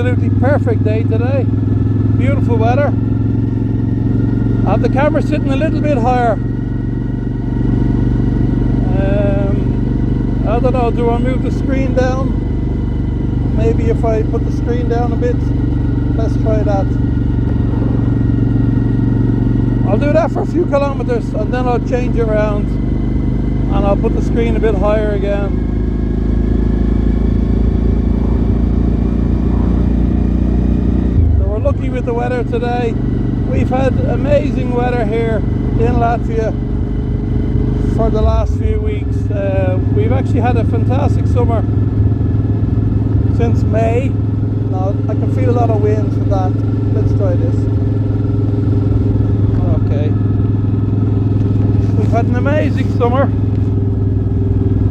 absolutely perfect day today. Beautiful weather. I have the camera sitting a little bit higher. I don't know, do I move the screen down? Maybe if I put the screen down a bit. Let's try that. I'll do that for a few kilometers and then I'll change it around and I'll put the screen a bit higher again. So we're lucky with the weather today. We've had amazing weather here in Latvia for the last few weeks. We've actually had a fantastic summer since May. Now I can feel a lot of wind from that. Let's try this. Okay. We've had an amazing summer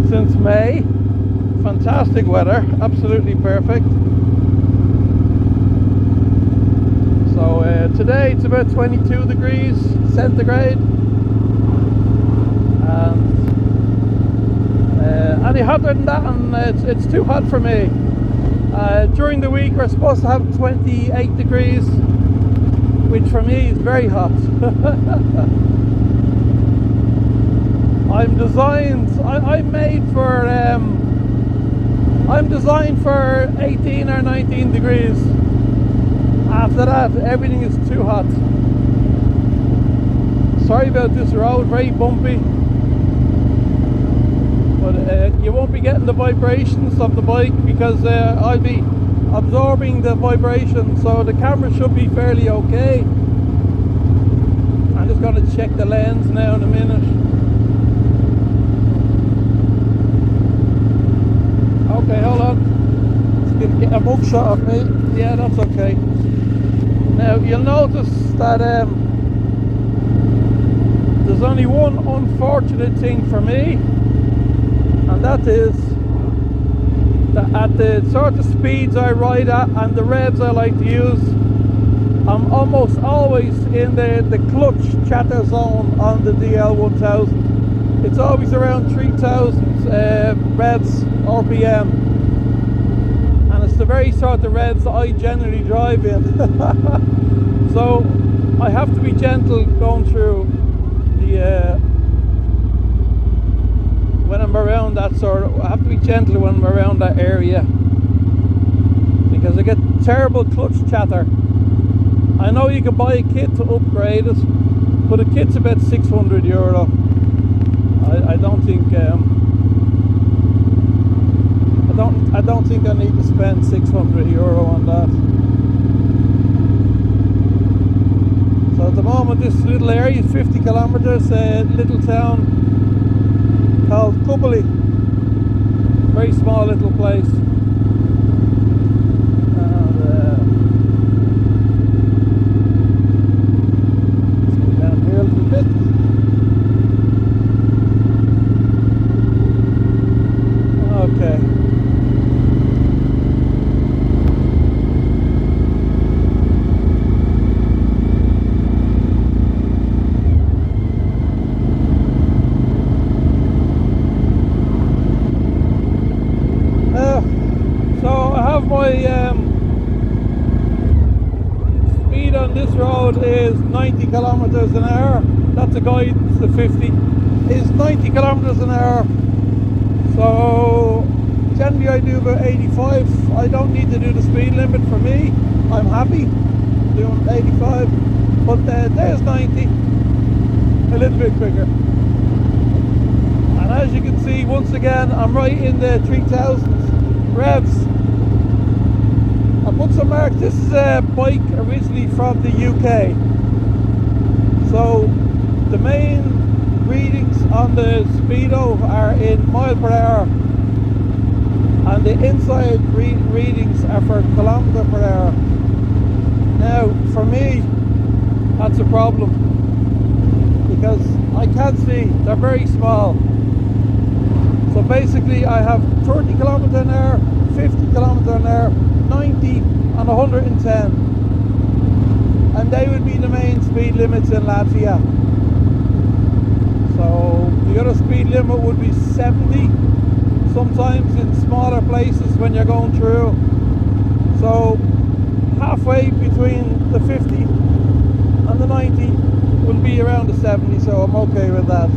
since May. Fantastic weather, absolutely perfect. So today it's about 22 degrees centigrade. Any hotter than that, and it's too hot for me. During the week we're supposed to have 28 degrees, which for me is very hot. I'm designed for 18 or 19 degrees. After that everything is too hot. Sorry about this road, very bumpy. But you won't be getting the vibrations of the bike because I'll be absorbing the vibration, so the camera should be fairly okay. I'm just going to check the lens now in a minute. Okay, hold on. Let's get a mug shot of me. Yeah, that's okay. Now you'll notice that there's only one unfortunate thing for me. And that is that at the sort of speeds I ride at and the revs I like to use, I'm almost always in the clutch chatter zone on the DL1000. It's always around 3000 revs RPM, and it's the very sort of revs that I generally drive in. So I have to be gentle going through the when I'm around that sort of, I have to be gentle when I'm around that area because I get terrible clutch chatter. I know you can buy a kit to upgrade it, but a kit's about €600. I don't think I don't think I need to spend €600 on that. So at the moment this little area is 50 kilometers, a little town called Gulbene, very small little place. And let's go down here a little bit. Okay. Speed on this road is 90 kilometers an hour. That's a guidance, the 50 is 90 kilometers an hour. So generally I do about 85. I don't need to do the speed limit for me. I'm happy doing 85. But there's 90, a little bit quicker. And as you can see, once again, I'm right in the 3000 revs. I put some marks. This is a bike originally from the UK. So the main readings on the speedo are in mile per hour, and the inside readings are for kilometer per hour. Now for me that's a problem because I can't see, they're very small. So basically I have 30 kilometers an hour, 50 kilometers an hour, 90 and 110, and they would be the main speed limits in Latvia. So the other speed limit would be 70 sometimes in smaller places when you're going through. So halfway between the 50 and the 90 will be around the 70, so I'm okay with that.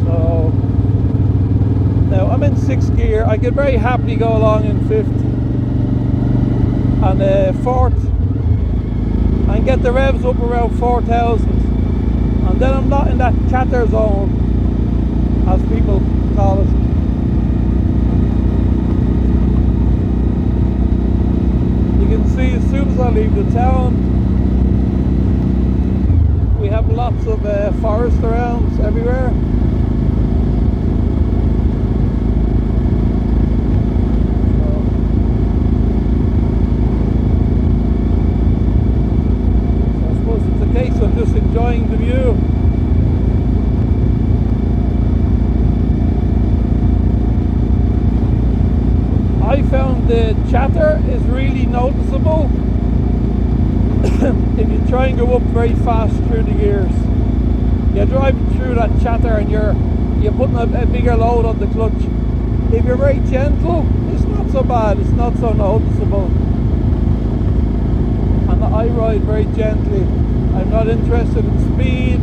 So now I'm in 6th gear. I could very happily go along in 5th and 4th and get the revs up around 4,000, and then I'm not in that chatter zone, as people call it. You can see as soon as I leave the town, we have lots of forest around everywhere. So I'm just enjoying the view. I found the chatter is really noticeable if you try and go up very fast through the gears. You're driving through that chatter and you're putting a bigger load on the clutch. If you're very gentle, it's not so bad, it's not so noticeable. And I ride very gently. I'm not interested in speed.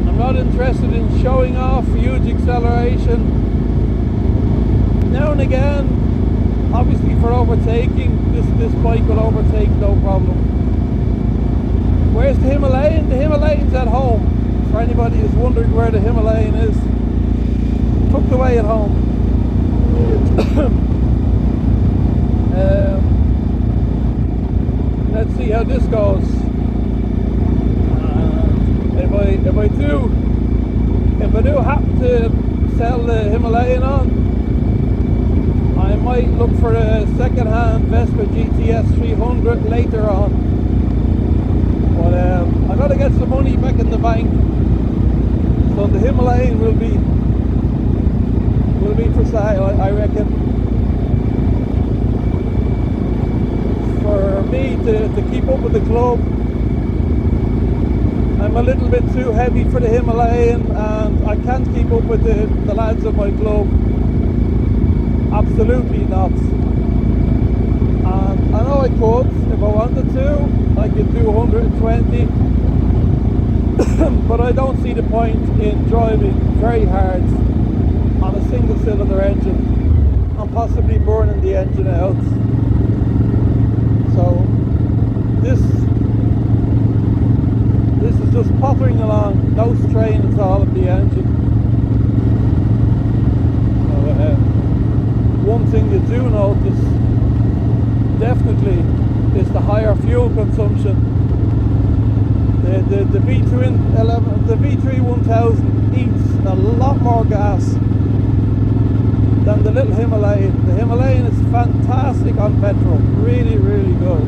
I'm not interested in showing off huge acceleration. Now and again, obviously for overtaking, this bike will overtake no problem. Where's the Himalayan? The Himalayan's at home. For anybody who's wondering where the Himalayan is, tucked away at home. Let's see how this goes. If I do happen to sell the Himalayan on, I might look for a second-hand Vespa GTS 300 later on. But I gotta get some money back in the bank, so the Himalayan will be for sale, I reckon. For me to keep up with the club, I'm a little bit too heavy for the Himalayan, and I can't keep up with the lads of my club. Absolutely not. And I know I could, if I wanted to, I could do 120, but I don't see the point in driving very hard on a single cylinder engine and possibly burning the engine out. So this is just pottering along, no strain at all of the engine. So, one thing you do notice definitely is the higher fuel consumption. The V3 1000 eats a lot more gas than the little Himalayan. The Himalayan is fantastic on petrol, really, really good.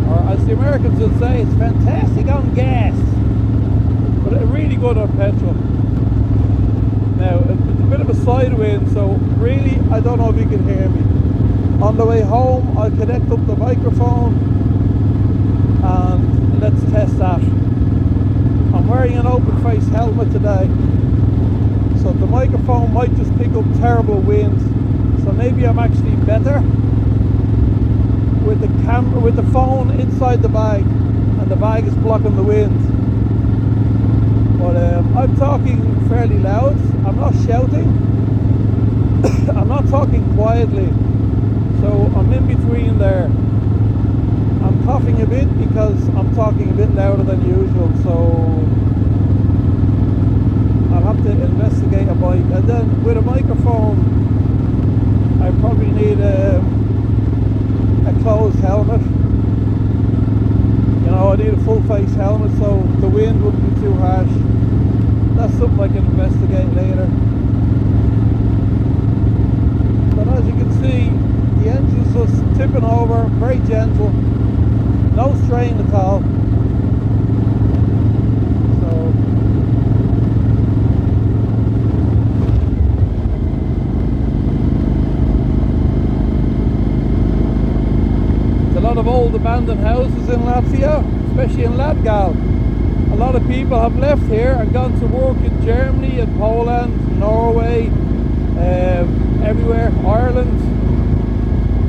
Or as the Americans would say, it's fantastic on gas, but it's really good on petrol. Now, it's a bit of a side wind, so really, I don't know if you can hear me. On the way home, I'll connect up the microphone and let's test that. I'm wearing an open face helmet today, so the microphone might just pick up terrible wind, so maybe I'm actually better with the camera, with the phone inside the bag, and the bag is blocking the wind. But I'm talking fairly loud. I'm not shouting. I'm not talking quietly, so I'm in between there. I'm coughing a bit because I'm talking a bit louder than usual, so I'll have to investigate a bike. And then with a microphone, I probably need a closed helmet. You know, I need a full face helmet so the wind wouldn't be too harsh. That's something I can investigate later. But as you can see, the engine's just tipping over, very gentle, no strain at all. So there's a lot of old abandoned houses in Latvia, especially in Latgal. A lot of people have left here and gone to work in Germany and Poland, Norway, everywhere, Ireland.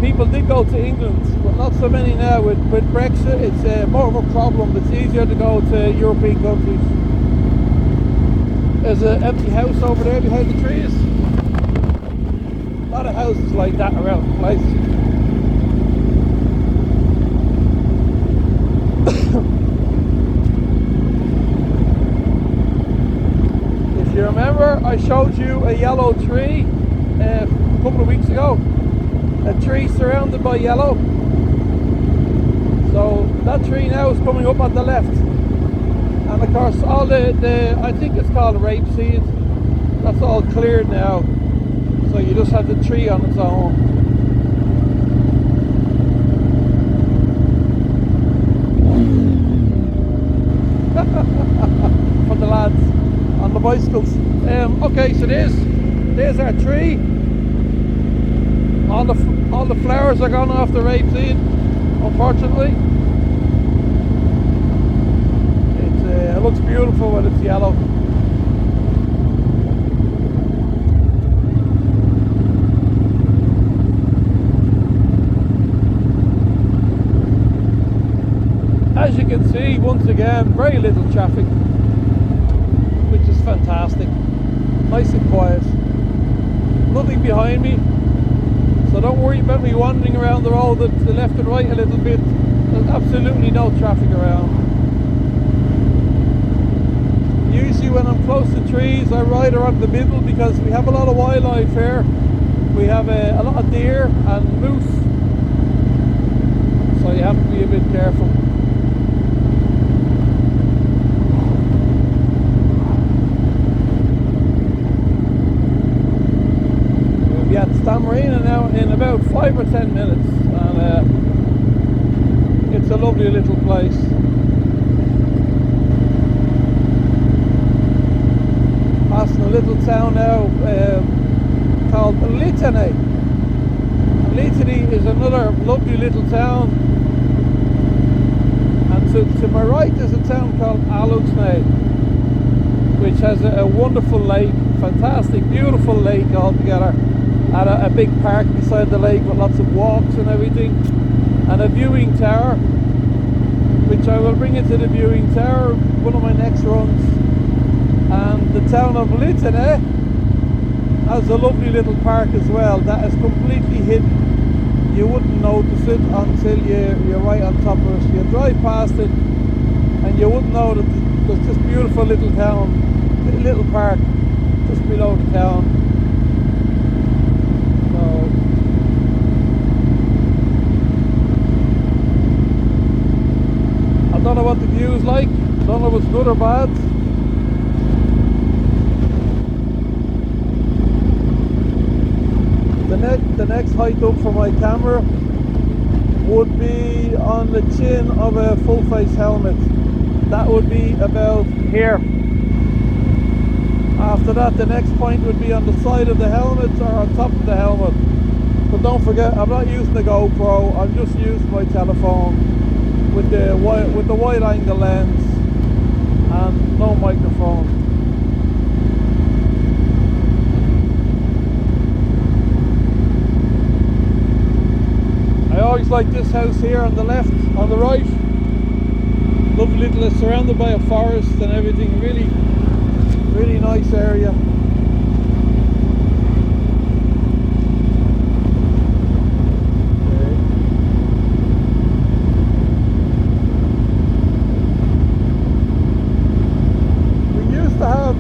people did go to England, but not so many now. With Brexit, it's more of a problem. It's easier to go to European countries. There's an empty house over there behind the trees. A lot of houses like that around the place. If you remember, I showed you a yellow tree a couple of weeks ago. A tree surrounded by yellow. So that tree now is coming up on the left. And of course all the I think it's called rapeseed, that's all cleared now. So you just have the tree on its own. For the lads on the bicycles. Okay, so there's our tree. All the flowers are gone off the rapeseed, unfortunately. It looks beautiful when it's yellow. As you can see, once again, very little traffic, which is fantastic. Nice and quiet. Nothing behind me. So don't worry about me wandering around the road to the left and right a little bit. There's absolutely no traffic around. Usually when I'm close to trees, I ride around the middle because we have a lot of wildlife here. We have a lot of deer and moose. So you have to be a bit careful. We'll be at Stāmeriena now in about 5 or 10 minutes. And it's a lovely little place. Passing a little town now called Gulbene. Gulbene is another lovely little town, and to my right is a town called Alūksne, which has a wonderful lake, fantastic, beautiful lake altogether, and a big park beside the lake with lots of walks and everything, and a viewing tower, which I will bring into the viewing tower one of my next runs. And the town of Gulbene has a lovely little park as well that is completely hidden. You wouldn't notice it until you're right on top of it. You drive past it and you wouldn't know that there's this beautiful little town, little park just below the town. So I don't know what the view is like, I don't know if it's good or bad. The next height up for my camera would be on the chin of a full face helmet. That would be about here. After that, the next point would be on the side of the helmet or on top of the helmet. But don't forget, I'm not using the GoPro, I'm just using my telephone with the wide angle lens and no microphone. I always like this house here on the left, on the right. Lovely little, it's surrounded by a forest and everything. Really nice area. Okay. We used to have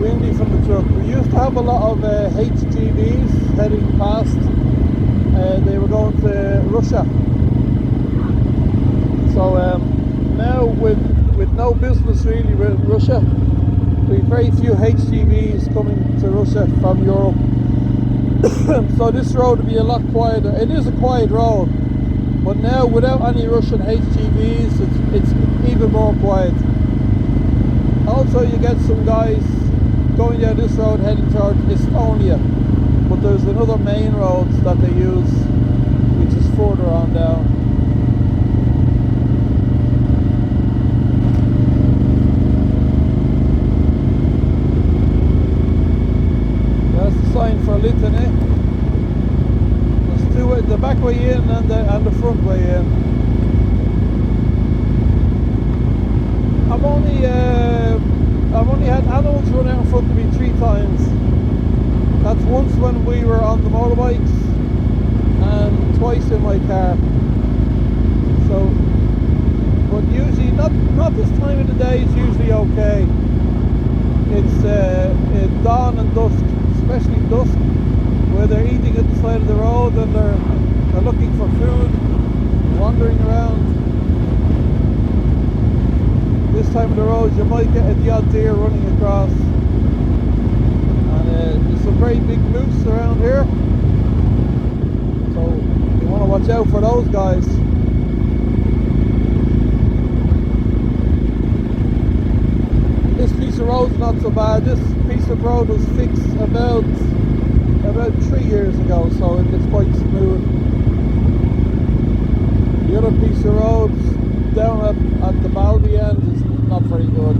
windy from the truck. We used to have a lot of HGVs heading past. They were going to Russia. So now with no business really with Russia, we have very few HGVs coming to Russia from Europe. So this road will be a lot quieter. It is a quiet road, but now without any Russian HGVs, it's even more quiet. Also, you get some guys going down this road heading towards Estonia, but there's another main road that they use which is further on down. and the front way in. I've only had animals run out in front of me 3 times. That's once when we were on the motorbikes and twice in my car. So, but usually not this time of the day. It's usually okay. It's dawn and dusk, especially dusk, where they're eating at the side of the road and they're looking for food, wandering around. This time of the road you might get the odd deer running across, and there's some very big moose around here, so you want to watch out for those guys. This piece of road's not so bad. This piece of road was fixed about 3 years ago, so it's quite smooth. The other piece of road down at the Balby end is not very good.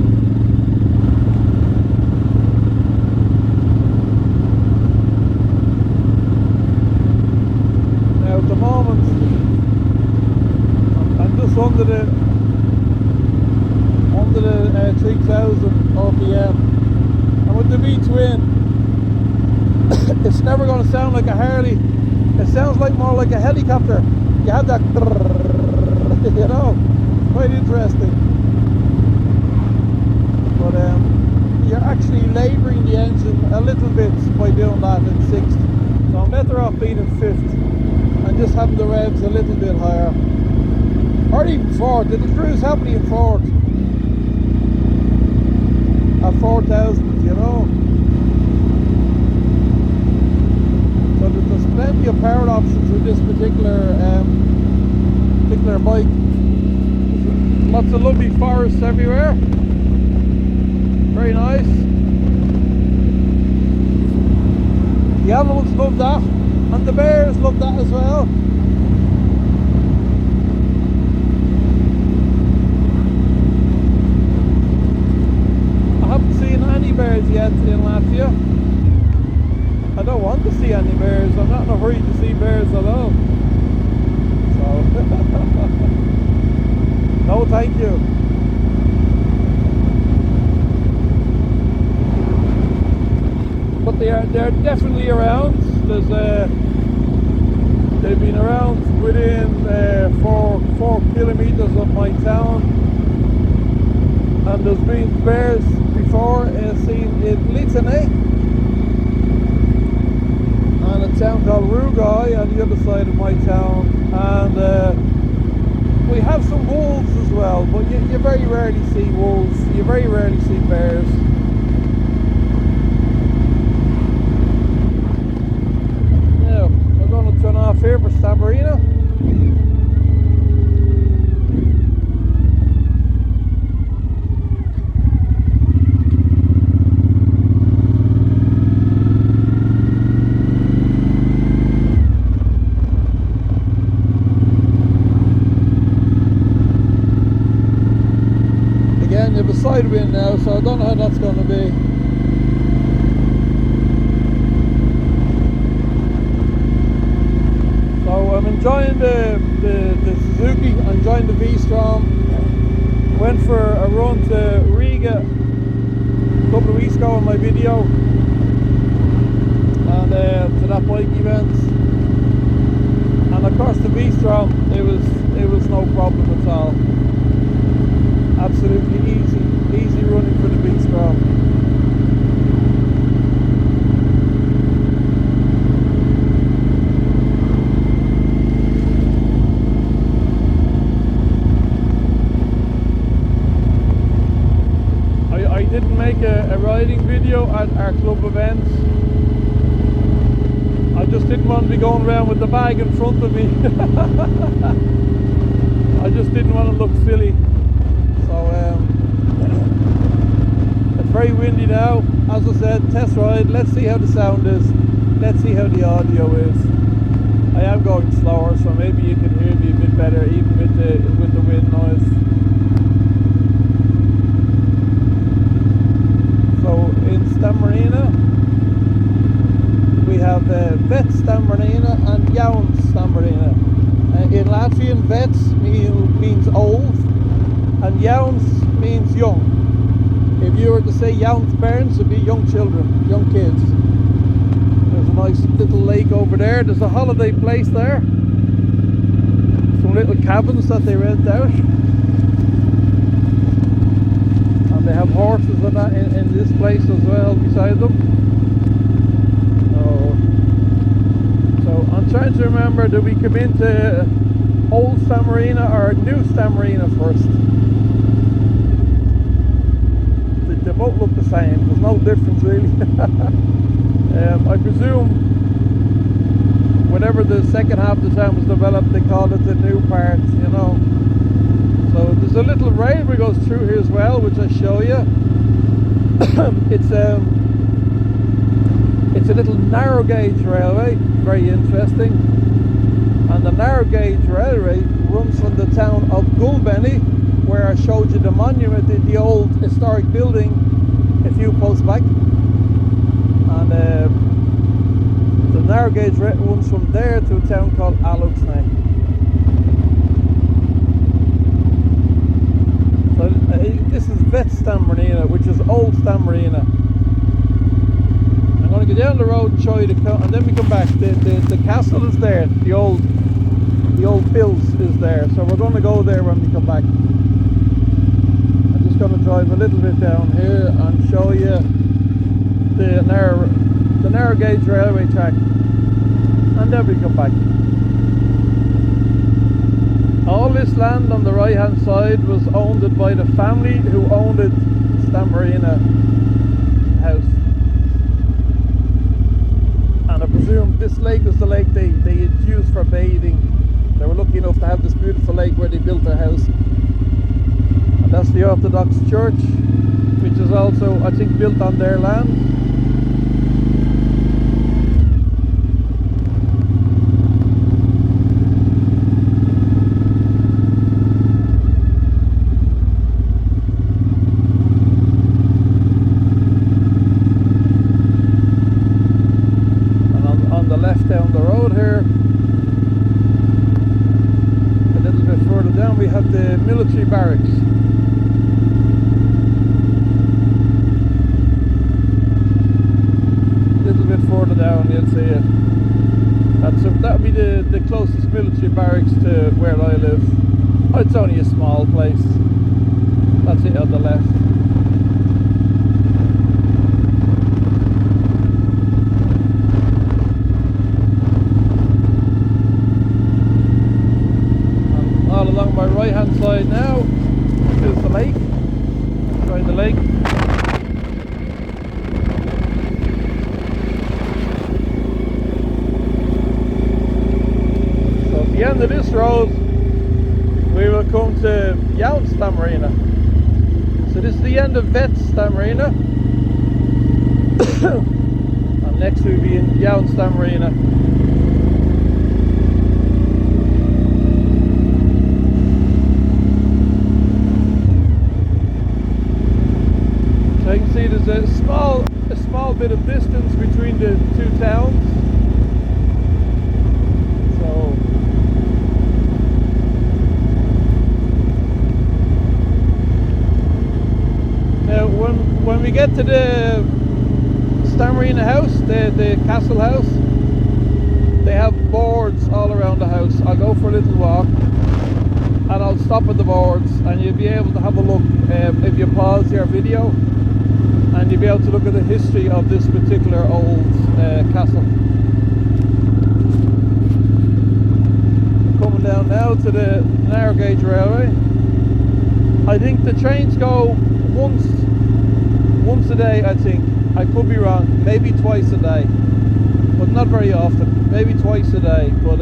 Now at the moment I'm just under the 3000 RPM, and with the V-twin it's never going to sound like a Harley. It sounds like more like a helicopter. You have that, you know, quite interesting. But you're actually labouring the engine a little bit by doing that in 6th. So I'm better off being in 5th and just having the revs a little bit higher. Or even 4th. Did the cruise have me in 4th? At 4,000, you know. So there's plenty of power options with this particular bike. Lots of lovely forests everywhere. Very nice. The animals love that, and the bears love that as well. I haven't seen any bears yet in Latvia. I don't want to see any bears. I'm not in a hurry to see bears at all. So no, thank you. But they're definitely around. They've been around within 4 kilometers of my town, and there's been bears before seen in Litane and a town called Rugai on the other side of my town, and we have some wolves as well, but you very rarely see wolves. You very rarely see bears. Now we're going to turn off here for Stāmeriena. Again, you have a side wind now, so I don't know how that's going to be. So I'm enjoying the Suzuki, I'm enjoying the Vstrom. Went for a run to Riga a couple of weeks ago in my video, and to that bike event. And of course the Vstrom, it was no problem at all. Absolutely easy running for the Vstrom. I didn't make a riding video at our club events. I just didn't want to be going around with the bag in front of me. I just didn't want to look silly. So it's very windy now. As I said, test ride. Let's see how the sound is. Let's see how the audio is. I am going slower, so maybe you can hear me a bit better, even with the wind noise. So in Stāmeriena we have Vet Stāmeriena and Jaun Stāmeriena. Latvian vets means old, and Jauns means young. If you were to say Jauns parents, it'd be young children, young kids. There's a nice little lake over there. There's a holiday place there. Some little cabins that they rent out. And they have horses and that in this place as well beside them. So I'm trying to remember, did we come into Old Stāmeriena or New Stāmeriena first? They both look the same, there's no difference really. I presume whenever the second half of the town was developed, they called it the new part, you know. So there's a little railway goes through here as well, which I'll show you. It's a little narrow gauge railway, very interesting. And the narrow gauge railway runs from the town of Gulbene, where I showed you the monument, the old historic building a few posts back. And the narrow gauge runs from there to a town called Alūksne. So this is Stāmeriena, which is Old Stāmeriena. I'm going to go down the road and show you and then we come back. The castle is there, the old Pils is there, so we're going to go there when we come back. I'm just going to drive a little bit down here and show you the narrow gauge railway track, and then we come back. All this land on the right hand side was owned by the family who owned it, Stāmeriena house. And I presume this lake was the lake they had used for bathing. They were lucky enough to have this beautiful lake where they built their house. And that's the Orthodox Church, which is also, I think, built on their land. Down the road here, a little bit further down, we have the military barracks. A little bit further down, you'll see it. That would be the closest military barracks to where I live. Oh, it's only a small place. That's it on the left. Along my right hand side now is the lake. Try the lake. So at the end of this road we will come to Stāmeriena. So this is the end of Stāmeriena. And next we'll be in Stāmeriena. I can see there's a small bit of distance between the two towns. So now when we get to the Stāmeriena house, the castle house, they have boards all around the house. I'll go for a little walk and I'll stop at the boards and you'll be able to have a look if you pause your video. And you'll be able to look at the history of this particular old castle. Coming down now to the narrow gauge railway. I think the trains go once a day, I think. I could be wrong, maybe twice a day, but not very often. Maybe twice a day, but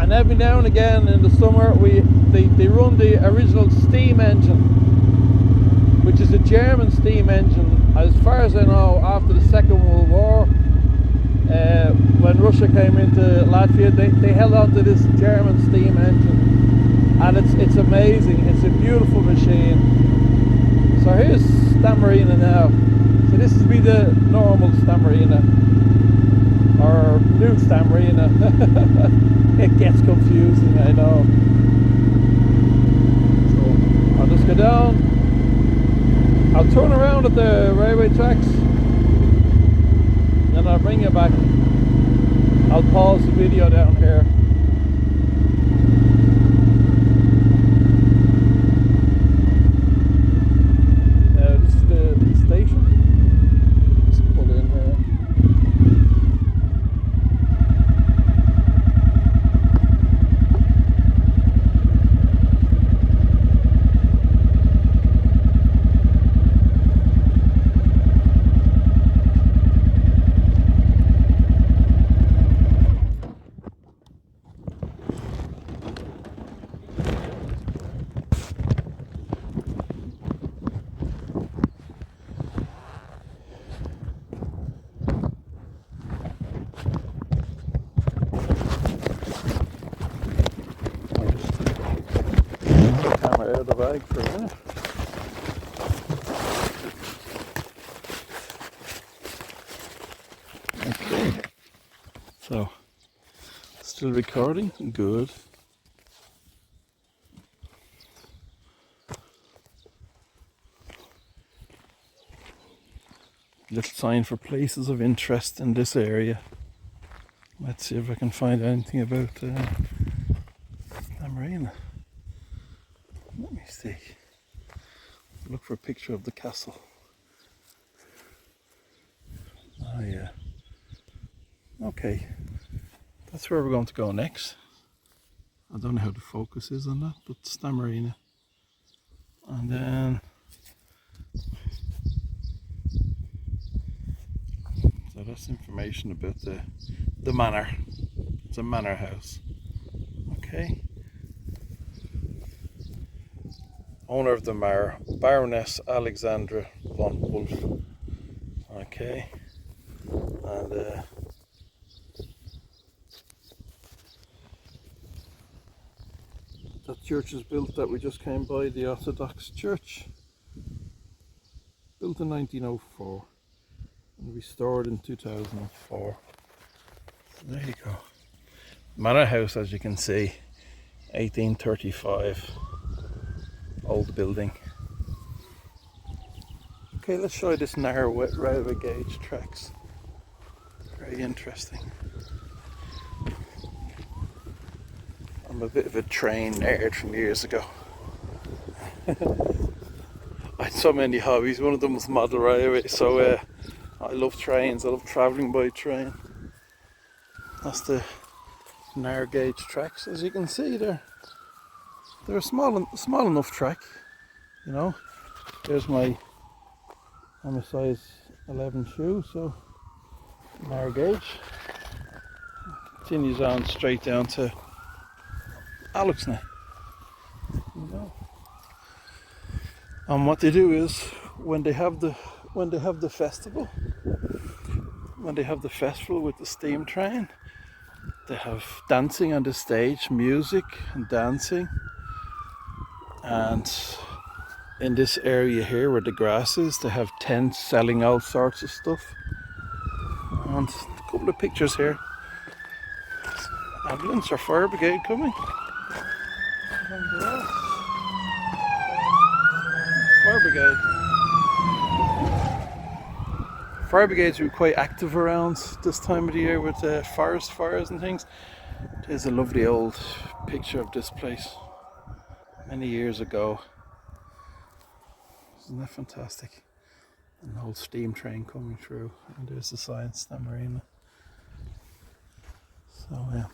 and every now and again in the summer they run the original steam engine, which is a German steam engine. As far as I know, after the Second World War, when Russia came into Latvia, they held on to this German steam engine, and it's amazing. It's a beautiful machine. So here's Stāmeriena now. So this would be the normal Stāmeriena, or do Stāmeriena. It gets confusing, I know. So I'll just go down. I'll turn around at the railway tracks, then I'll bring you back. I'll pause the video down here. This is the station. Just pull in here. Out of the bag for a minute. Okay, so still recording, good. Little sign for places of interest in this area. Let's see if I can find anything about Stāmeriena. Let me see. Look for a picture of the castle. Oh yeah. Okay. That's where we're going to go next. I don't know how the focus is on that, but Stāmeriena. And then so that's information about the manor. It's a manor house. Okay. Owner of the manor, Baroness Alexandra von Wolf. Okay, and that church is built that we just came by, the Orthodox Church, built in 1904 and restored in 2004. So there you go. Manor house, as you can see, 1835. Old building. Okay, let's show you this narrow railway gauge tracks. Very interesting. I'm a bit of a train nerd from years ago. I had so many hobbies. One of them was model railway, so I love trains. I love travelling by train. That's the narrow gauge tracks, as you can see there. They're a small enough track, you know. There's I'm a size 11 shoe, so narrow gauge. Continues on straight down to Alūksne. You know. And what they do is when they have the festival with the steam train, they have dancing on the stage, music and dancing. And in this area here where the grass is, they have tents selling all sorts of stuff. And a couple of pictures here. Ambulance or fire brigade coming. Fire brigade. Fire brigades are quite active around this time of the year with forest fires and things. There's a lovely old picture of this place many years ago. Isn't that fantastic? An old steam train coming through, and there's the sign Stāmeriena. So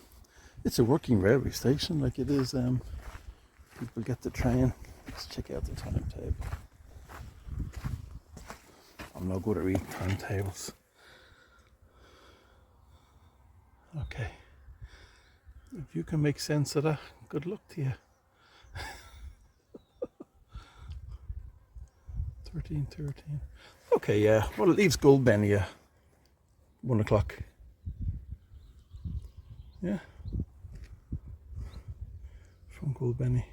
it's a working railway station, like it is. People get the train. Let's check out the timetable. I'm no good at reading timetables. Okay. If you can make sense of that, good luck to you. 13:13. Okay, yeah. Well, it leaves Gulbene at 1 o'clock. Yeah. From Gulbene.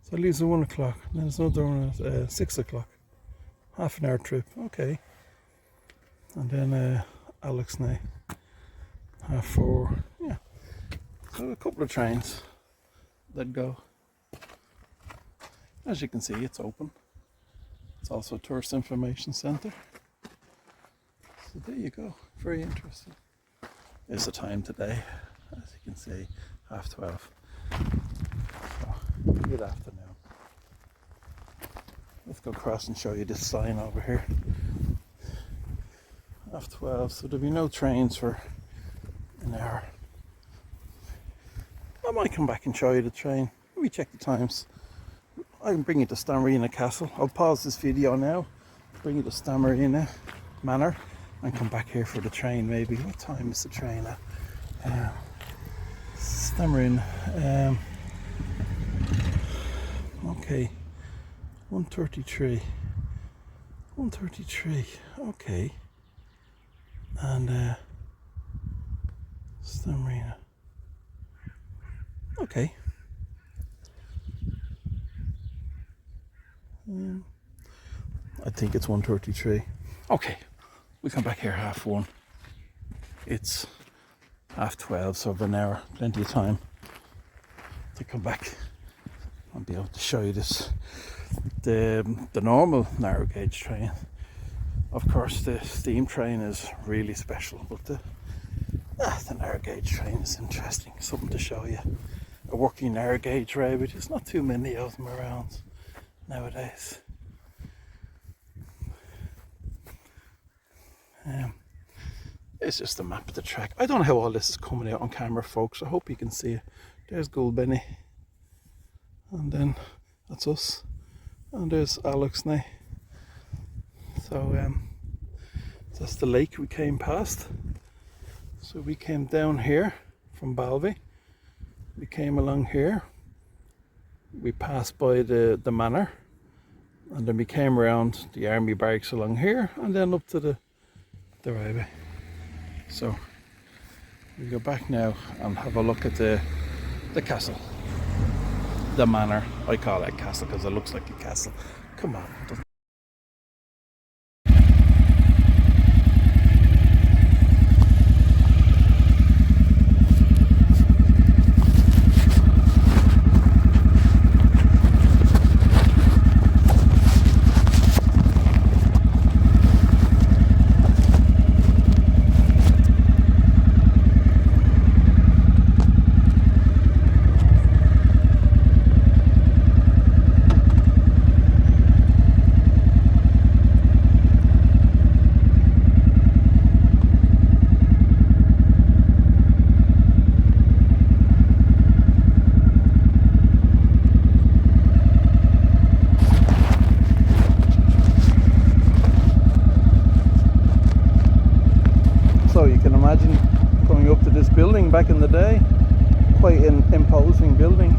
So it leaves at 1 o'clock. Then there's another one at 6 o'clock. Half an hour trip. Okay. And then Alūksne. 4. Yeah, so a couple of trains that go. As you can see, it's open. It's also a tourist information centre. So there you go, very interesting. There's the time today, as you can see, 12:30. So, good afternoon. Let's go across and show you this sign over here. 12:30, so there'll be no trains for an hour. I might come back and show you the train. Let me check the times. I can bring you to Stāmeriena Castle. I'll pause this video now, bring you to Stāmeriena Manor, and come back here for the train maybe. What time is the train at? Stāmeriena. Okay, 1:33. 1:33. Okay. And Stāmeriena. Okay. I think it's 1:33. Okay, we come back here 1:30. It's 12:30, so over an hour, plenty of time to come back and be able to show you this. The normal narrow gauge train. Of course, the steam train is really special, but the narrow gauge train is interesting. Something to show you. A working narrow gauge rail, but there's not too many of them around nowadays. It's just a map of the track. I don't know how all this is coming out on camera, folks. I hope you can see it. There's Gulbene, and then that's us, and there's Alūksne. So that's the lake we came past. So we came down here from Balvi. We came along here. We passed by the manor, and then we came around the army barracks along here, and then up to the railway. So we go back now and have a look at the castle, the manor. I call it a castle because it looks like a castle. Come on. So you can imagine going up to this building back in the day, quite an imposing building.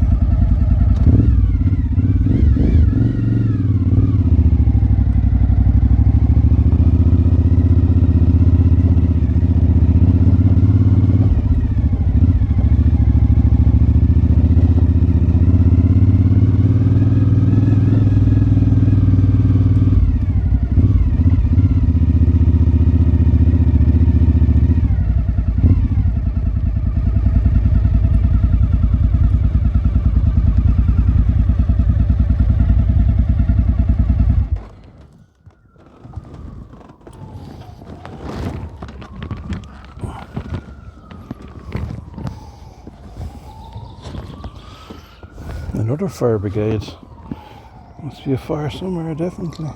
Another fire brigade. Must be a fire somewhere, definitely.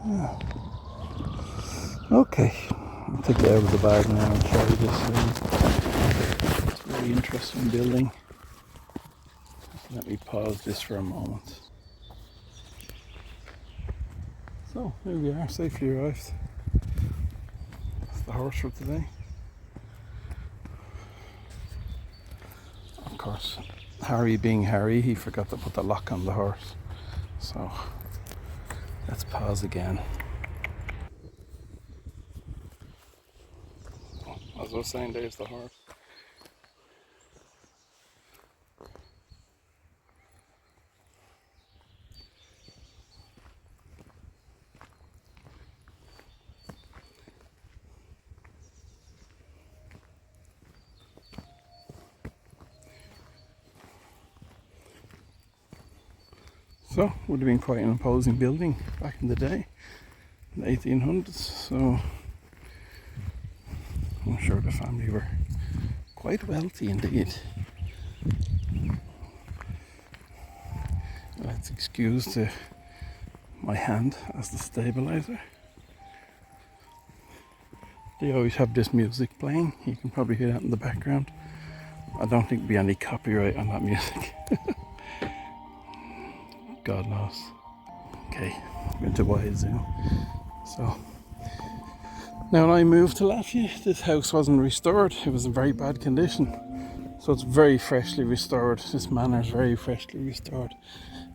Yeah. Okay, I'll take it out of the bag now and show you this. It's a very interesting building. Let me pause this for a moment. So, here we are, safely arrived. That's the horse for today. Of course, Harry being Harry, he forgot to put the lock on the horse. So, let's pause again. As I was saying, there's the horse. So, would have been quite an imposing building back in the day, in the 1800s. So, I'm sure the family were quite wealthy indeed. Let's excuse my hand as the stabilizer. They always have this music playing. You can probably hear that in the background. I don't think there'll be any copyright on that music. God knows. Okay, I'm into wide zoom. So, now when I moved to Latvia, this house wasn't restored. It was in very bad condition. So it's very freshly restored. This manor is very freshly restored.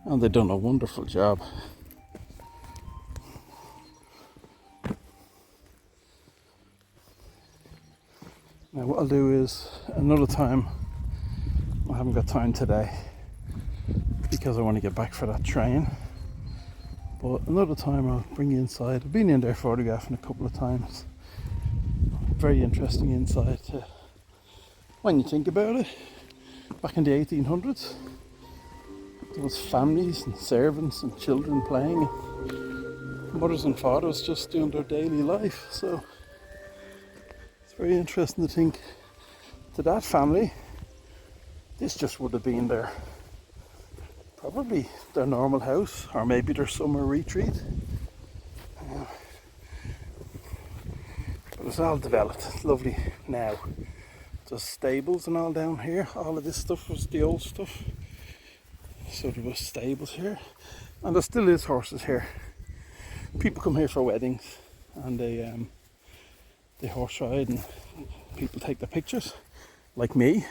And they've done a wonderful job. Now what I'll do is, another time, I haven't got time today because I want to get back for that train. But another time I'll bring you inside. I've been in there photographing a couple of times. Very interesting inside when you think about it. Back in the 1800s, there was families and servants and children playing, and mothers and fathers just doing their daily life. So it's very interesting to think, to that family, this just would have been probably their normal house, or maybe their summer retreat. But it's all developed. It's lovely now. There's stables and all down here. All of this stuff was the old stuff. So there was stables here, and there still is horses here. People come here for weddings, and they horse ride, and people take their pictures. Like me,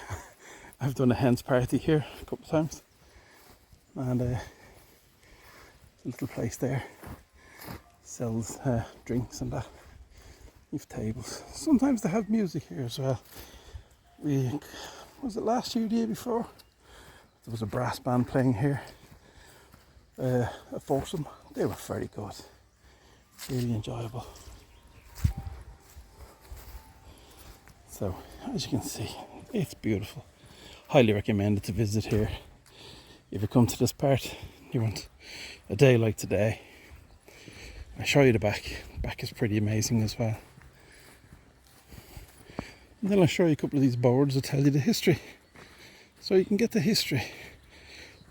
I've done a hen's party here a couple of times, and a little place there sells drinks and that. You've tables. Sometimes they have music here as well. Was it last year, the year before? There was a brass band playing here, a foursome. They were very good, really enjoyable. So, as you can see, it's beautiful. Highly recommended to visit here. If you come to this part, you want a day like today. I'll show you the back. The back is pretty amazing as well. And then I'll show you a couple of these boards that tell you the history. So you can get the history.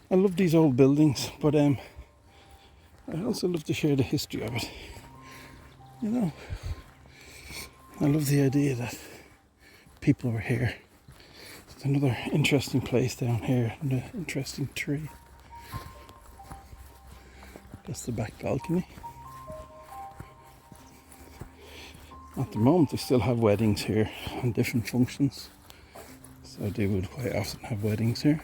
I love these old buildings, but I also love to share the history of it. You know, I love the idea that people were here. There's another interesting place down here, and an interesting tree. That's the back balcony. At the moment they still have weddings here and different functions. So they would quite often have weddings here.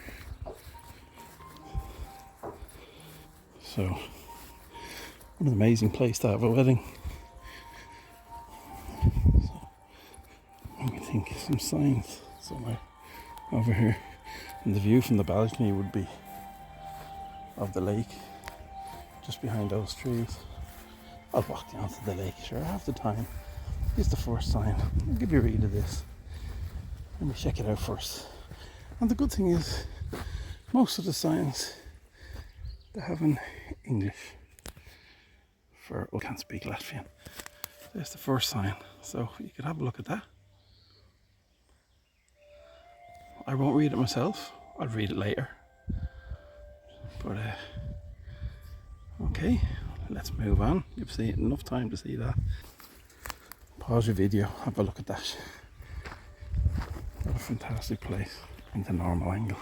So, what an amazing place to have a wedding. So, let me think, some signs somewhere over here. And the view from the balcony would be of the lake, just behind those trees. I'll walk down to the lake, sure, I have the time. Here's the first sign. I'll give you a read of this. Let me check it out first. And the good thing is, most of the signs they have in English. I can't speak Latvian. There's the first sign, so you could have a look at that. I won't read it myself. I'll read it later. But okay, let's move on. You've seen enough time to see that. Pause your video, have a look at that. What a fantastic place in the normal angle.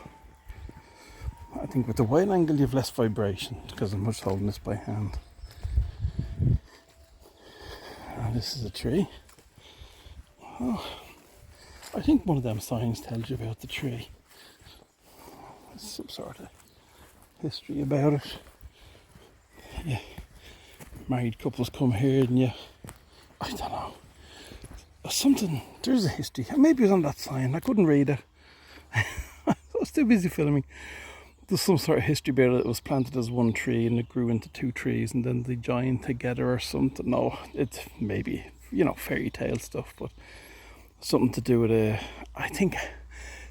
I think with the wide angle you have less vibration because I'm just holding this by hand. And this is a tree. Oh, I think one of them signs tells you about the tree. There's some sort of history about it. Yeah. Married couples come here and I don't know. There's a history. Maybe it was on that sign. I couldn't read it. I was too busy filming. There's some sort of history about it. It was planted as one tree and it grew into two trees and then they joined together or something. No, it's maybe, fairy tale stuff, but something to do with I think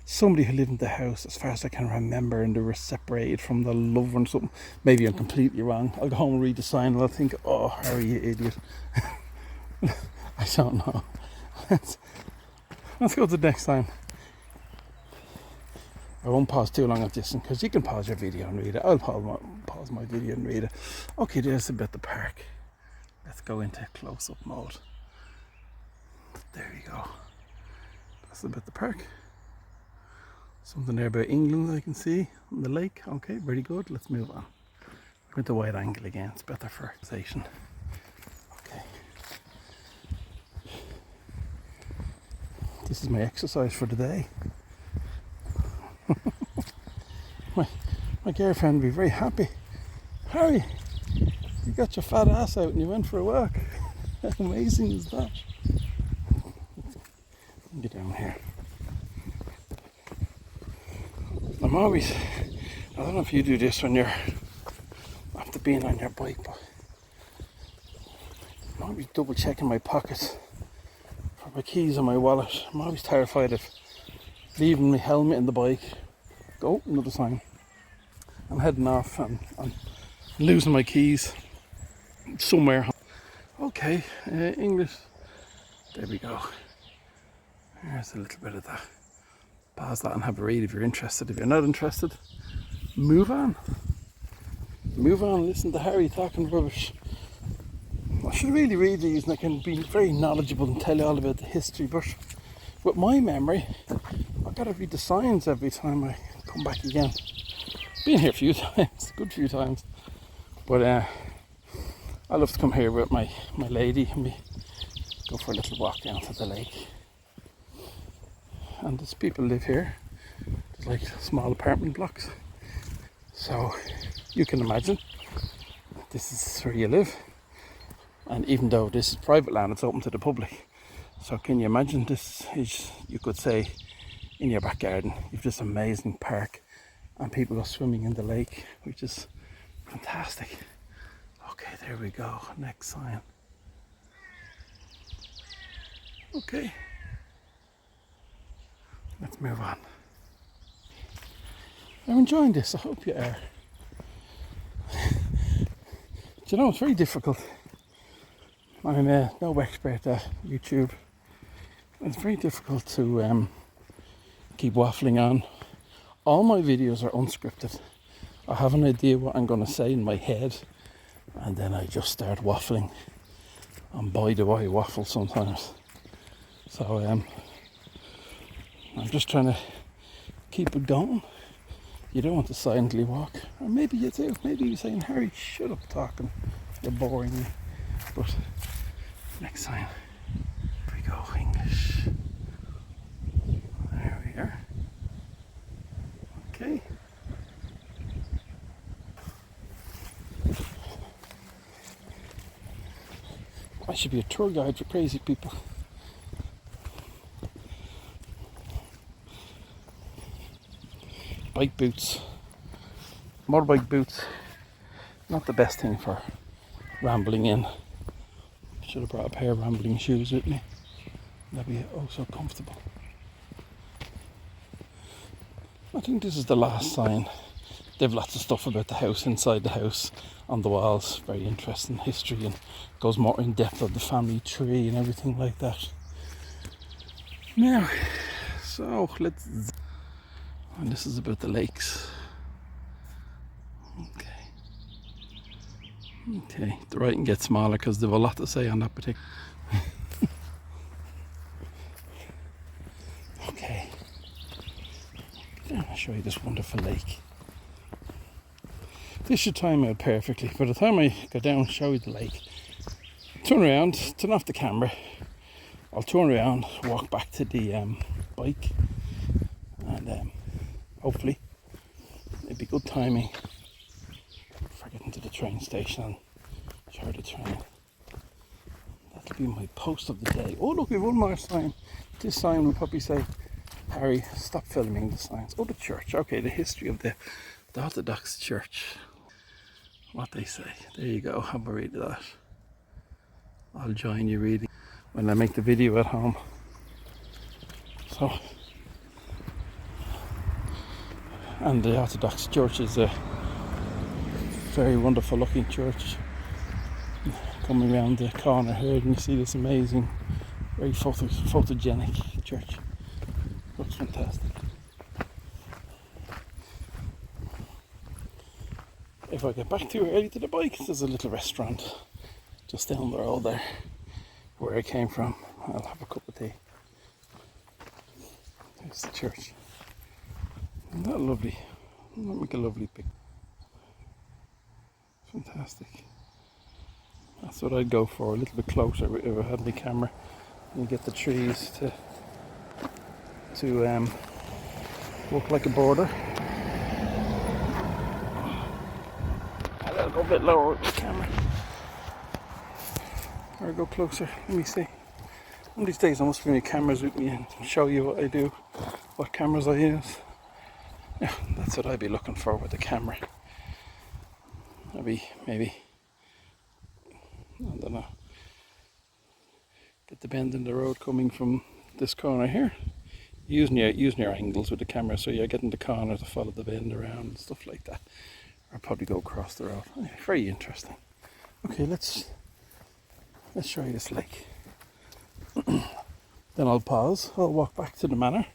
somebody who lived in the house, as far as I can remember, and they were separated from the lover and something. Maybe I'm completely wrong. I'll go home and read the sign and I'll think, oh, Harry, you idiot. I don't know. Let's go to the next sign. I won't pause too long at this one, because you can pause your video and read it. I'll pause my video and read it. Okay, there's about the park. Let's go into close-up mode. There you go. That's about the park. Something there about England I can see on the lake. Okay, very good. Let's move on. With the wide angle again, it's better for sensation. Okay. This is my exercise for the day. my girlfriend will be very happy. Harry, you got your fat ass out and you went for a walk. How amazing is that? Get down here. I'm always, I don't know if you do this when you're after being on your bike, but I'm always double checking my pockets for my keys and my wallet. I'm always terrified of leaving my helmet in the bike. Go, another sign. I'm heading off and I'm losing my keys somewhere. Okay, English. There we go. There's a little bit of that. Pause that and have a read if you're interested. If you're not interested, move on. Move on, listen to Harry talking rubbish. I should really read these and I can be very knowledgeable and tell you all about the history, but with my memory, I've got to read the signs every time I come back again. Been here a few times, a good few times. But I love to come here with my lady and we go for a little walk down to the lake. And there's people live here. There's like small apartment blocks. So you can imagine this is where you live. And even though this is private land, it's open to the public. So can you imagine this is, you could say, in your back garden. You've this amazing park and people are swimming in the lake, which is fantastic. Okay, there we go. Next sign. Okay. Let's move on. I'm enjoying this. I hope you are. Do you know, it's very difficult. I'm no expert at YouTube. It's very difficult to keep waffling on. All my videos are unscripted. I have an idea what I'm going to say in my head, and then I just start waffling. And boy, do I waffle sometimes. So I'm just trying to keep it going. You don't want to silently walk, or maybe you do. Maybe you're saying, Harry, shut up talking. You're boring me. But next sign. Here we go, English. There we are. Okay. I should be a tour guide for crazy people. Bike boots, motorbike boots, not the best thing for rambling in. Should have brought a pair of rambling shoes with me. That'd be oh so comfortable. I think this is the last sign. They have lots of stuff about the house, inside the house, on the walls. Very interesting history and goes more in depth of the family tree and everything like that. Now, so let's. And this is about the lakes. Okay, the writing gets smaller because they have a lot to say on that particular. Okay, I'll show you this wonderful lake. This should time out perfectly. By the time I go down and show you the lake, turn around, turn off the camera. I'll turn around, walk back to the bike, and hopefully it'd be good timing for getting to the train station and share the train. That'll be my post of the day. Oh look, we have one more sign. This sign will probably say, Harry, stop filming the signs. Oh, the church. Okay, the history of the Orthodox Church. What they say. There you go, have a read of that. I'll join you reading when I make the video at home. So And the Orthodox Church is a very wonderful looking church. Coming around the corner here, and you see this amazing, very photogenic church. Looks fantastic. If I get back too early to the bike, there's a little restaurant just down the road there where I came from. I'll have a cup of tea. There's the church. Isn't that lovely? Doesn't that make a lovely pic? Fantastic. That's what I'd go for, a little bit closer if I had my camera. And you get the trees to look like a border. I'll go a bit lower with the camera. Or go closer. Let me see. One of these days I must bring my cameras with me and show you what I do, what cameras I use. Yeah, that's what I'd be looking for with the camera. Maybe, I don't know, get the bend in the road coming from this corner here. Using your angles with the camera, so you're getting the corner to follow the bend around and stuff like that. Or probably go across the road. Very interesting. Okay, let's show you this lake. Then I'll pause. I'll walk back to the manor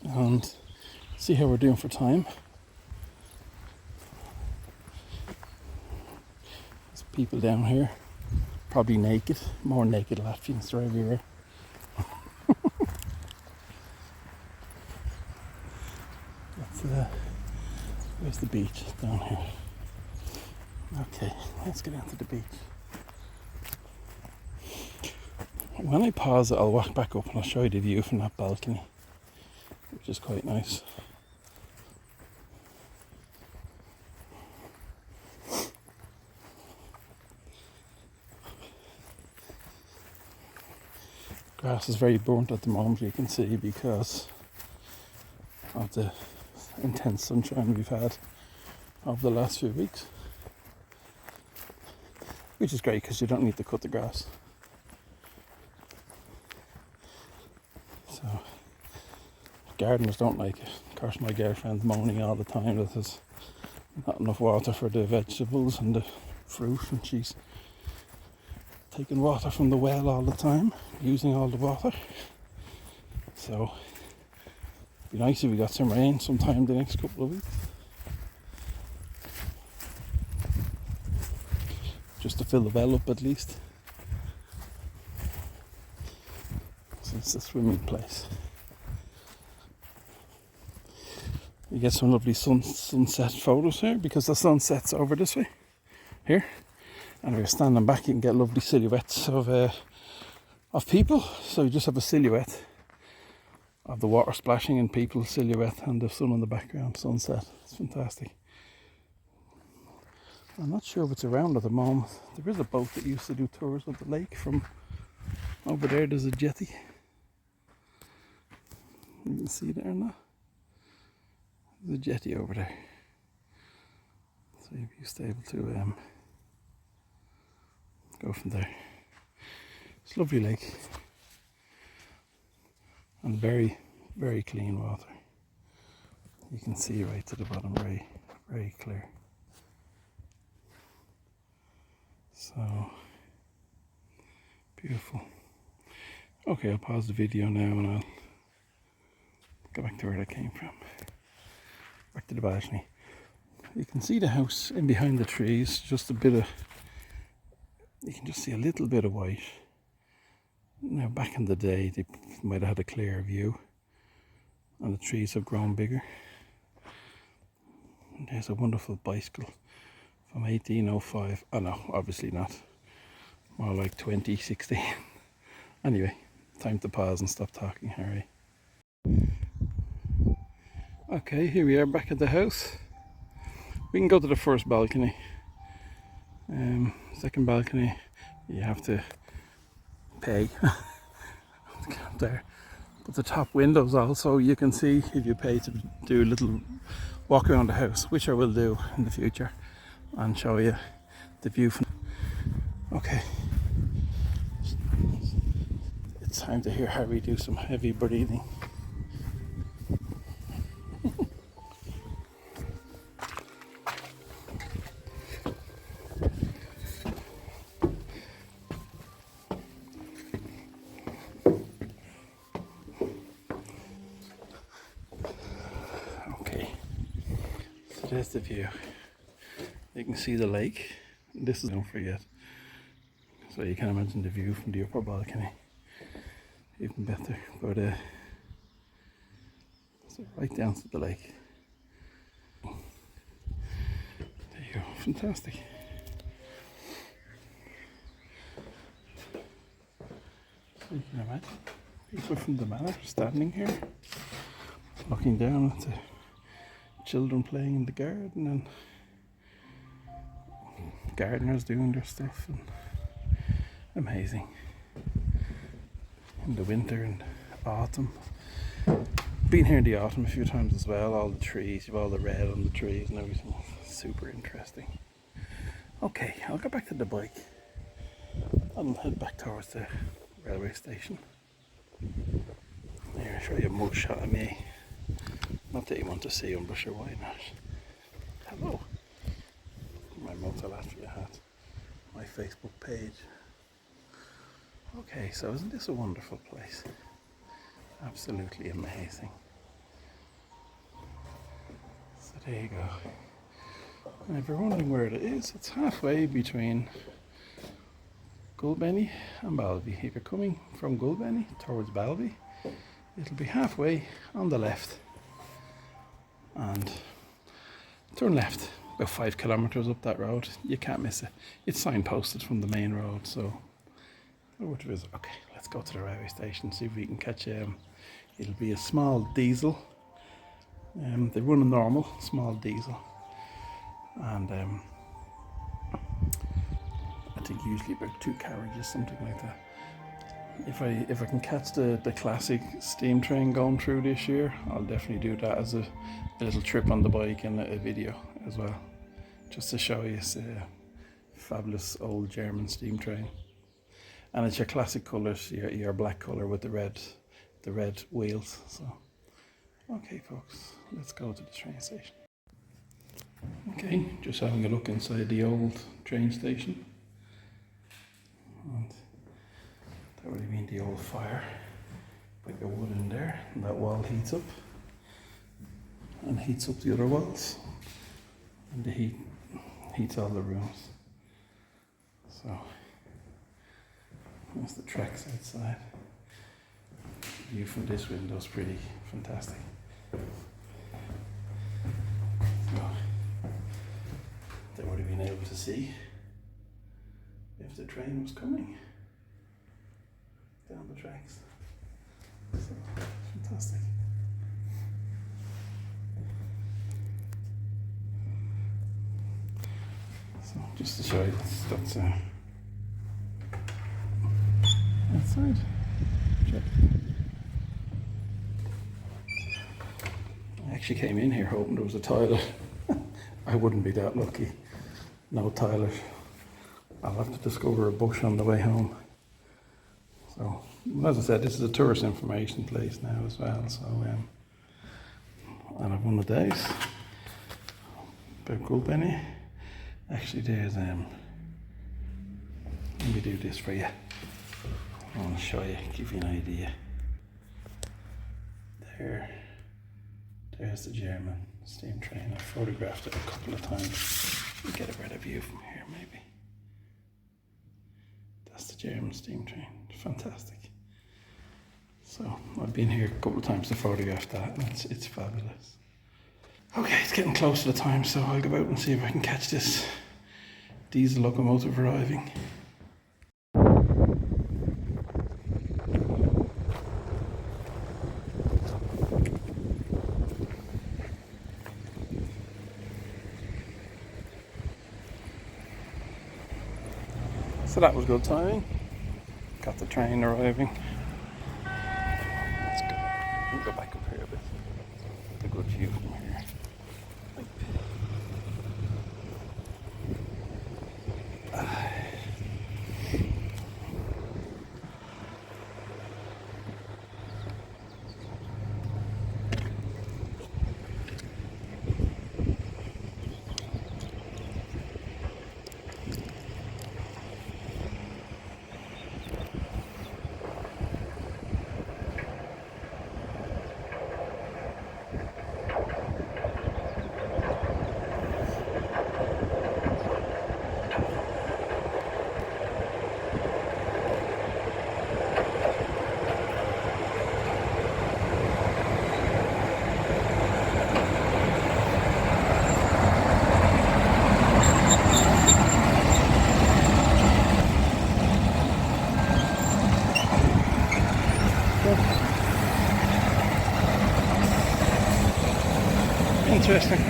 and see how we're doing for time. There's people down here, probably naked. More naked Latvians are everywhere. Where's the beach? Down here. Okay, let's get down to the beach. When I pause it, I'll walk back up and I'll show you the view from that balcony, which is quite nice. Grass is very burnt at the moment, you can see, because of the intense sunshine we've had over the last few weeks, which is great because you don't need to cut the grass. So gardeners don't like it. Of course, my girlfriend's moaning all the time that there's not enough water for the vegetables and the fruit, and she's taking water from the well all the time, using all the water. So it'd be nice if we got some rain sometime the next couple of weeks, just to fill the well up at least. So it's a swimming place. You get some lovely sunset photos here, because the sun sets over this way here, and if you're standing back you can get lovely silhouettes of people. So you just have a silhouette of the water splashing and people's silhouette and the sun in the background, sunset. It's fantastic. I'm not sure if it's around at the moment. There is a boat that used to do tours of the lake from over there. There's a jetty. You can see there now. There's a jetty over there. So you used to be able to go from there. It's a lovely lake. And very, very clean water. You can see right to the bottom, very, very clear. So beautiful. Okay, I'll pause the video now and I'll go back to where I came from. Back to the balcony. You can see the house in behind the trees, just a bit of, you can just see a little bit of white. Now back in the day they might have had a clear view and the trees have grown bigger. And there's a wonderful bicycle from 1805. Oh no, obviously not. More like 2016. Anyway, time to pause and stop talking, Harry. Okay, here we are back at the house. We can go to the first balcony. Second balcony, you have to pay to get up there. But the top windows also, you can see if you pay to do a little walk around the house, which I will do in the future, and show you the view from. Okay, it's time to hear Harry do some heavy breathing. there's the view. You can see the lake. This is, don't forget. So you can imagine the view from the upper balcony. Even better. But so right down to the lake. There you go. Fantastic. So you can imagine people from the manor standing here, looking down at the children playing in the garden and gardeners doing their stuff, and amazing. In the winter and autumn. Been here in the autumn a few times as well. All the trees, you've all the red on the trees and everything. Super interesting. Okay, I'll go back to the bike. I'll head back towards the railway station. Here, I'll show you a mug shot of me. Not that you want to see them, but sure, why not? Hello. My Moto Latvia hat. My Facebook page. Okay, so isn't this a wonderful place? Absolutely amazing. So there you go. And if you're wondering where it is, it's halfway between Gulbene and Balby. If you're coming from Gulbene towards Balby, it'll be halfway on the left. And turn left, about 5 kilometers up that road. You can't miss it. It's signposted from the main road, so what it is. Okay, let's go to the railway station, see if we can catch it'll be a small diesel. They run a normal small diesel, and I think usually about 2 carriages, something like that. If I can catch the classic steam train going through this year, I'll definitely do that as a little trip on the bike and a video as well, just to show you it's a fabulous old German steam train. And it's your classic colours, your black colour with the red wheels. So, okay, folks, let's go to the train station. Okay, just having a look inside the old train station. And that would have been the old fire. Put your wood in there, and that wall heats up, and heats up the other walls, and the heat heats all the rooms. So. That's the tracks outside. The view from this window is pretty fantastic. So, they would have been able to see if the train was coming down the tracks. So, fantastic. So, just to show you, that's outside. Check. I actually came in here hoping there was a toilet. I wouldn't be that lucky. No toilet. I'll have to discover a bush on the way home. So, as I said, this is a tourist information place now as well. So, and I've one of those about Gulbene. Actually, there's let me do this for you. I want to show you, give you an idea. There's the German steam train. I photographed it a couple of times. You get a better view from here, maybe. That's the German steam train. Fantastic. So I've been here a couple of times to photograph that, and it's fabulous. Okay, it's getting close to the time, so I'll go out and see if I can catch this diesel locomotive arriving. So that was good timing. Got the train arriving. Let's go. We'll go back up here a bit. A good view from here. Interesting.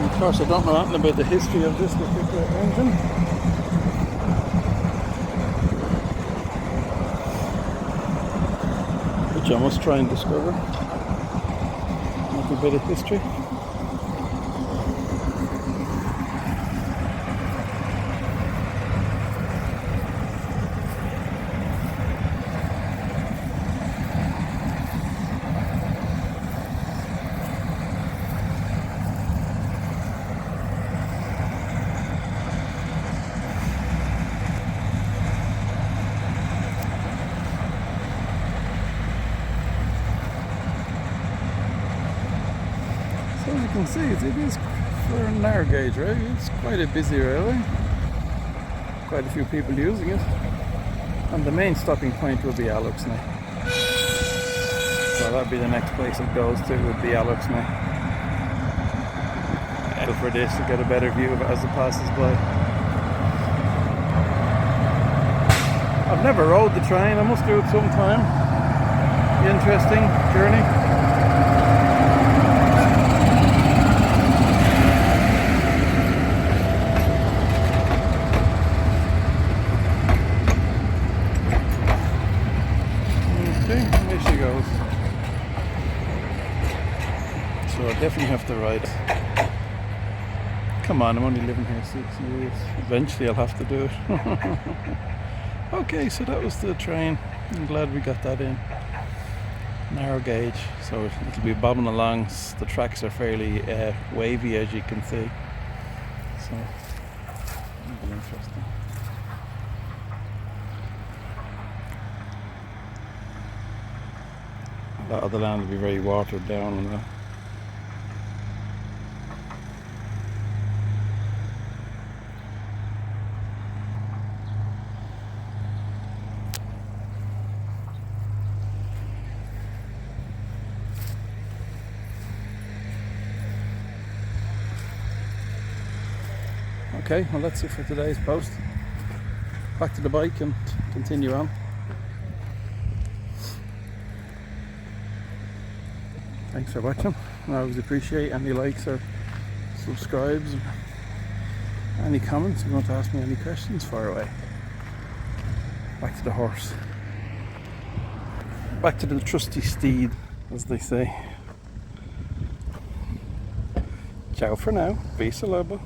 Of course, I don't know anything about the history of this particular engine. Which I must try and discover. A bit of history. So as you can see, it is for a narrow gauge rail. It's quite a busy railway. Quite a few people using it. And the main stopping point will be Alūksne. So that'll be the next place it goes to, would be Alūksne. Out for this to get a better view of it as it passes by. I've never rode the train, I must do it sometime. Interesting journey. There she goes. So I definitely have to ride it. Come on, I'm only living here 6 years. Eventually I'll have to do it. Okay, so that was the train. I'm glad we got that in. Narrow gauge, so it'll be bobbing along. The tracks are fairly wavy, as you can see. So, it'll be interesting. A lot of the land will be very watered down and that. Okay, well that's it for today's post. Back to the bike and continue on. Thanks for watching. I always appreciate any likes or subscribes. Any comments, if you want to ask me any questions, fire away. Back to the horse. Back to the trusty steed, as they say. Ciao for now. Peace a lot.